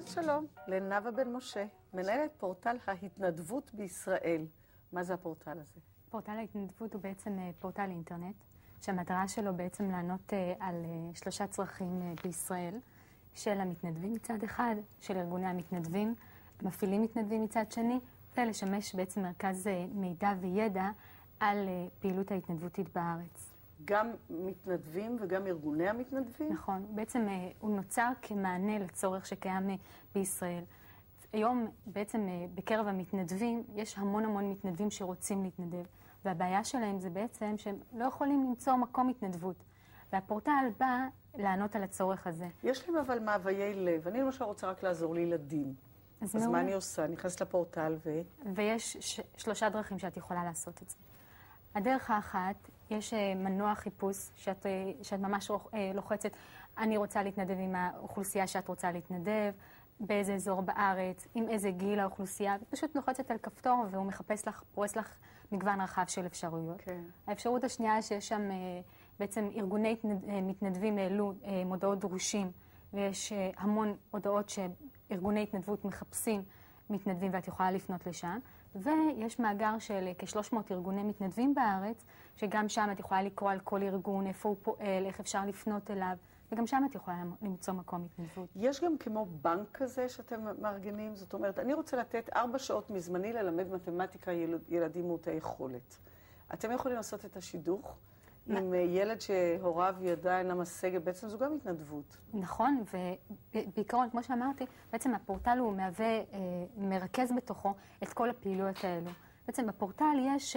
שלום, לנאווה בן משה, מנהלת פורטל ההתנדבות בישראל. מה זה הפורטל הזה? פורטל ההתנדבות הוא בעצם פורטל אינטרנט, שהמטרה שלו בעצם לענות על 3 צרכים בישראל, של המתנדבים מצד אחד, של ארגוני המתנדבים, מפעילים מתנדבים מצד שני, ולשמש בעצם מרכז מידע וידע על פעילות ההתנדבותית בארץ. גם מתנדבים וגם ארגוני המתנדבים? נכון, בעצם הוא נוצר כמענה לצורך שקיים בישראל. היום בעצם בקרב המתנדבים יש המון מתנדבים שרוצים להתנדב, והבעיה שלהם זה בעצם שהם לא יכולים למצוא מקום התנדבות. והפורטל בא לענות על הצורך הזה. יש להם אבל מאוויי לב. אני למשל רוצה רק לעזור לילדים. אז מה אני עושה? אני נכנסת לפורטל ויש 3 דרכים שאת יכולה לעשות את זה. הדרך האחת, יש מנוע חיפוש שאת ממש לוחצת, אני רוצה להתנדב עם האוכלוסייה שאת רוצה להתנדב, באיזה אזור בארץ, עם איזה גיל האוכלוסייה, פשוט לוחצת על כפתור והוא מחפש לך, פורס לך מגוון רחב של אפשרויות. כן. האפשרות השנייה שיש שם בעצם ארגוני מתנדבים העלו מודעות דרושים, ויש המון הודעות שארגוני התנדבות מחפשים מתנדבים ואת יכולה לפנות לשם. ויש מאגר של כ-300 ארגוני מתנדבים בארץ, שגם שם את יכולה לקרוא על כל ארגון, איפה הוא פועל, איך אפשר לפנות אליו, וגם שם את יכולה למצוא מקום התנדבות. יש גם כמו בנק כזה שאתם מארגנים? זאת אומרת, אני רוצה לתת 4 שעות מזמני ללמד מתמטיקה ילדים מעוטי יכולת. אתם יכולים לעשות את השידוך עם ילד שהוריו ידע אינה משגת, בעצם זו גם התנדבות. נכון, ובעיקרון, כמו שאמרתי, בעצם הפורטל הוא מהווה, מרכז בתוכו את כל הפעילויות האלו. בעצם בפורטל יש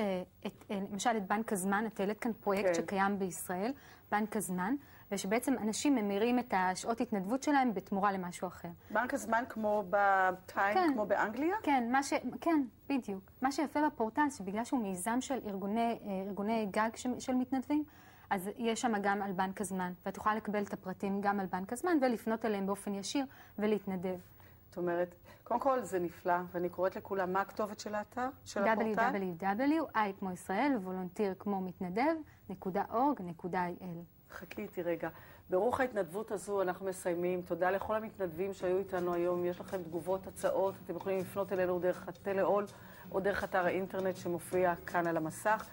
למשל את בנק הזמן, את העלית כאן פרויקט שקיים בישראל, בנק הזמן, ושבעצם אנשים ממירים את השעות התנדבות שלהם בתמורה למשהו אחר. בנק הזמן כמו בטיים, כמו באנגליה? כן, כן, בדיוק. מה שיפה בפורטל, שבגלל שהוא מיזם של ארגוני גג של מתנדבים, אז יש שם גם על בנק הזמן, ואת יכולה לקבל את הפרטים גם על בנק הזמן, ולפנות אליהם באופן ישיר ולהתנדב. זאת אומרת, קודם כל זה נפלא, ואני קוראת לכולם, מה הכתובת של האתר, של הפורטל? www.i כמו ישראל, וולונטיר כמו מתנדב.org.il. חכי איתי רגע. ברוח ההתנדבות הזו אנחנו מסיימים. תודה לכל המתנדבים שהיו איתנו היום. יש לכם תגובות, הצעות, אתם יכולים לפנות אלינו דרך הטלאול או דרך אתר האינטרנט שמופיע כאן על המסך.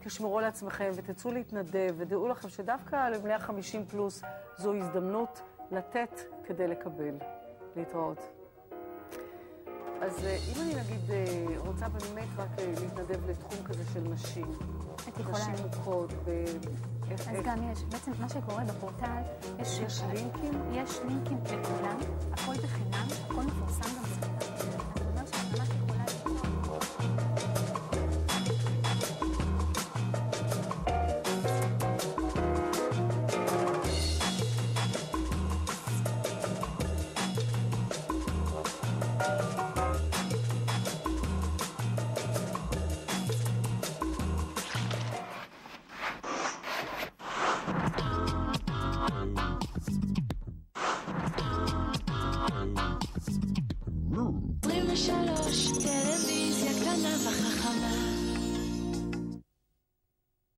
תשמרו על עצמכם ותצאו להתנדב, ודעו לכם שדווקא לבני ה-50 פלוס זו הזדמנות לתת כדי לקבל. להתראות. אז אם אני נגיד רוצה באמת רק להתנדב לתחום כזה של נשים, נשים מוכות, אז גם יש, בעצם מה שקורה בפורטל, יש לינקים? יש לינקים לכולם, הכל בחינם, הכל מפורסם גם